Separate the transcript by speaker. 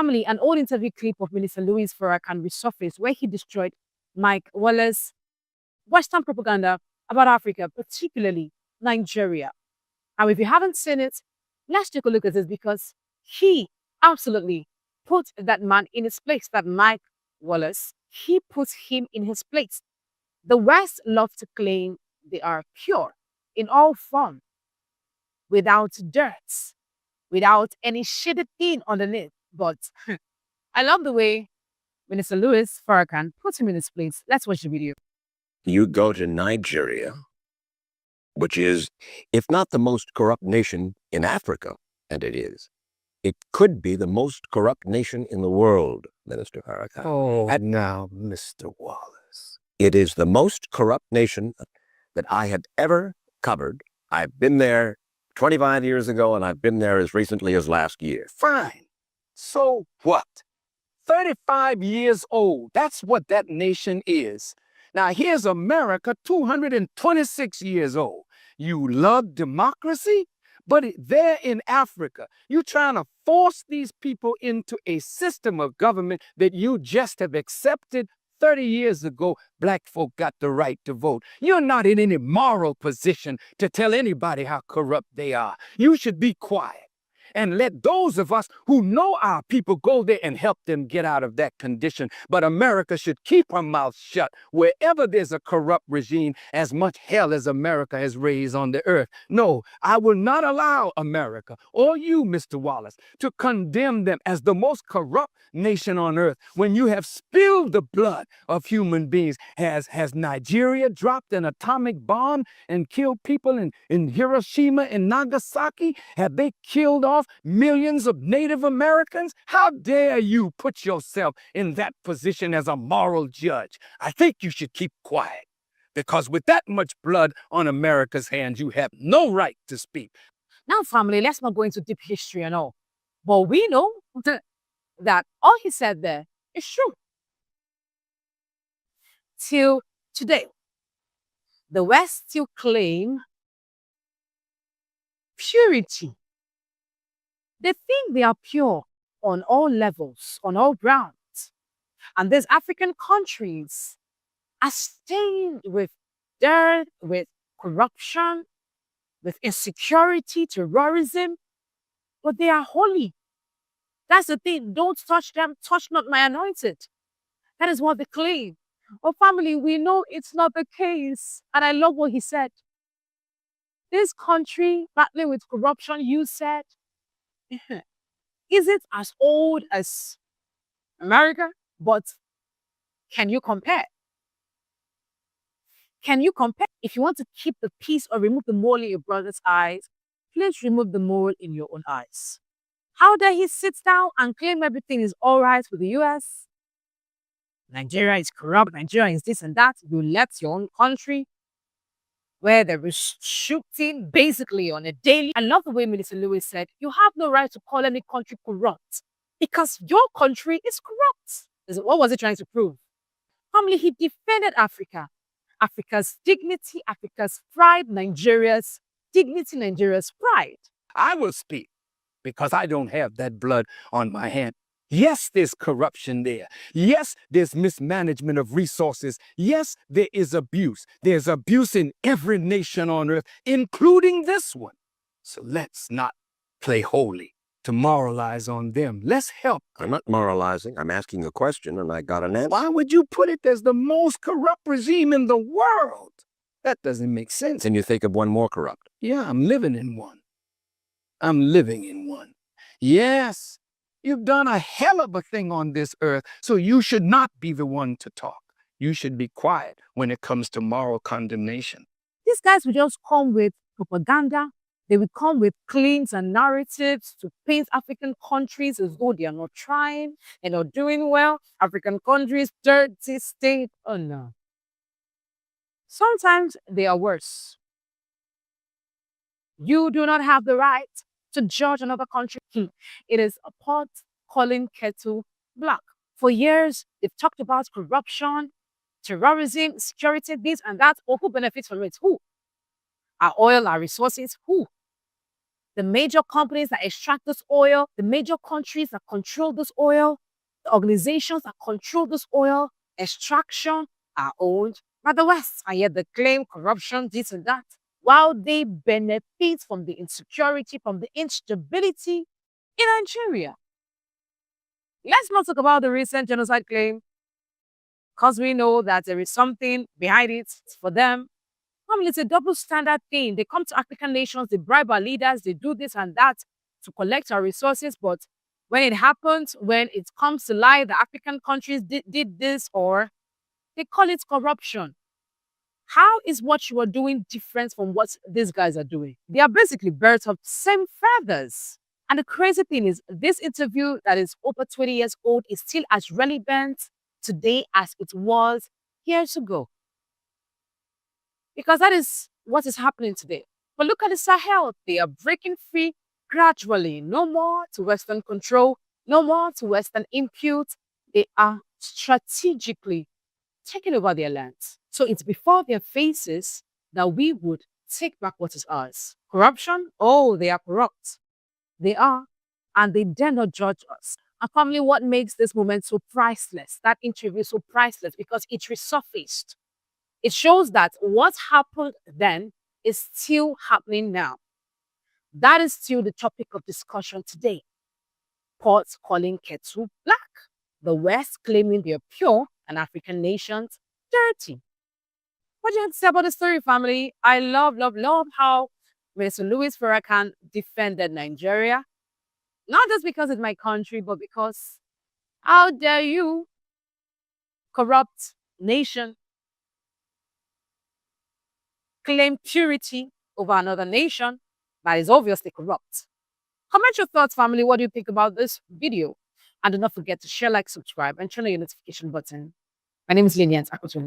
Speaker 1: Family, an old interview clip of Minister Louis Farrakhan resurfaced where he destroyed Mike Wallace Western propaganda about Africa, particularly Nigeria. And if you haven't seen it, let's take a look at this because he absolutely put that man in his place, that Mike Wallace. He puts him in his place. The West love to claim they are pure in all form, without dirt, without any shitty thing underneath. But I love the way Minister Louis Farrakhan puts him in his place. Let's watch the video.
Speaker 2: You go to Nigeria, which is, if not the most corrupt nation in Africa, and it is, it could be the most corrupt nation in the world, Minister Farrakhan.
Speaker 3: Oh, and now, Mr. Wallace.
Speaker 2: It is the most corrupt nation that I have ever covered. I've been there 25 years ago, and I've been there as recently as last year.
Speaker 3: Fine. So what? 35 years old. That's what that nation is. Now, here's America, 226 years old. You love democracy, but there in Africa, you're trying to force these people into a system of government that you just have accepted. 30 years ago, black folk got the right to vote. You're not in any moral position to tell anybody how corrupt they are. You should be quiet and let those of us who know our people go there and help them get out of that condition. But America should keep her mouth shut wherever there's a corrupt regime, as much hell as America has raised on the earth. No, I will not allow America or you, Mr. Wallace, to condemn them as the most corrupt nation on earth when you have spilled the blood of human beings. Has Nigeria dropped an atomic bomb and killed people in Hiroshima and Nagasaki? Have they killed off millions of Native Americans? How dare you put yourself in that position as a moral judge? I think you should keep quiet, because with that much blood on America's hands, you have no right to speak.
Speaker 1: Now, family, let's not go into deep history and all. But we know that all he said there is true. Till today, the West still claim purity. They think they are pure on all levels, on all grounds. And these African countries are stained with dirt, with corruption, with insecurity, terrorism, but they are holy. That's the thing. Don't touch them. Touch not my anointed. That is what they claim. Oh, family, we know it's not the case. And I love what he said. This country battling with corruption, you said, is it as old as America? But can you compare? Can you compare? If you want to keep the peace or remove the mole in your brother's eyes, please remove the mole in your own eyes. How dare he sit down and claim everything is all right with the US? Nigeria is corrupt, Nigeria is this and that. You left your own country where there is shooting basically on a daily. I love the way Minister Louis said, you have no right to call any country corrupt because your country is corrupt. What was he trying to prove? Family, he defended Africa. Africa's dignity, Africa's pride, Nigeria's dignity, Nigeria's pride.
Speaker 3: I will speak because I don't have that blood on my hand. Yes, there's corruption there. Yes, there's mismanagement of resources. Yes, there is abuse. There's abuse in every nation on earth, including this one. So let's not play holy to moralize on them. Let's help.
Speaker 2: I'm not moralizing. I'm asking a question, and I got an answer.
Speaker 3: Why would you put it as the most corrupt regime in the world? That doesn't make sense.
Speaker 2: Can you think of one more corrupt?
Speaker 3: Yeah, I'm living in one. I'm living in one. Yes. You've done a hell of a thing on this earth, so you should not be the one to talk. You should be quiet when it comes to moral condemnation.
Speaker 1: These guys will just come with propaganda. They will come with claims and narratives to paint African countries as though they are not trying and not doing well. African countries, dirty state. Oh no. Sometimes they are worse. You do not have the right to judge another country. It is a pot calling kettle black. For years, they've talked about corruption, terrorism, security, this and that. Or who benefits from it? Who? Our oil, our resources, who? the major companies that extract this oil, the major countries that control this oil, the organizations that control this oil extraction are owned by the West. And yet they claim corruption, this and that, while they benefit from the insecurity, from the instability in Nigeria. Let's not talk about the recent genocide claim, because we know that there is something behind it for them. I mean, it's a double standard thing. They come to African nations, they bribe our leaders, they do this and that to collect our resources. But when it happens, when it comes to light, the African countries did this, or they call it corruption. How is what you are doing different from what these guys are doing? They are basically birds of same feathers. And the crazy thing is, this interview that is over 20 years old is still as relevant today as it was years ago. Because that is what is happening today. But look at the Sahel. They are breaking free gradually. No more to Western control, no more to Western impute. They are strategically taking over their lands. So it's before their faces that we would take back what is ours. Corruption? Oh, they are corrupt. They are. And they dare not judge us. And family, what makes this moment so priceless, that interview so priceless, because it resurfaced. It shows that what happened then is still happening now. That is still the topic of discussion today. Ports calling Kettle black. The West claiming they're pure and African nations dirty. What do you have to say about the story, family? I love how Minister Louis Farrakhan defended Nigeria. Not just because it's my country, but because how dare you, corrupt nation, claim purity over another nation that is obviously corrupt. Comment your thoughts, family. What do you think about this video? And do not forget to share, like, subscribe, and turn on your notification button. My name is Lynient Akotonou.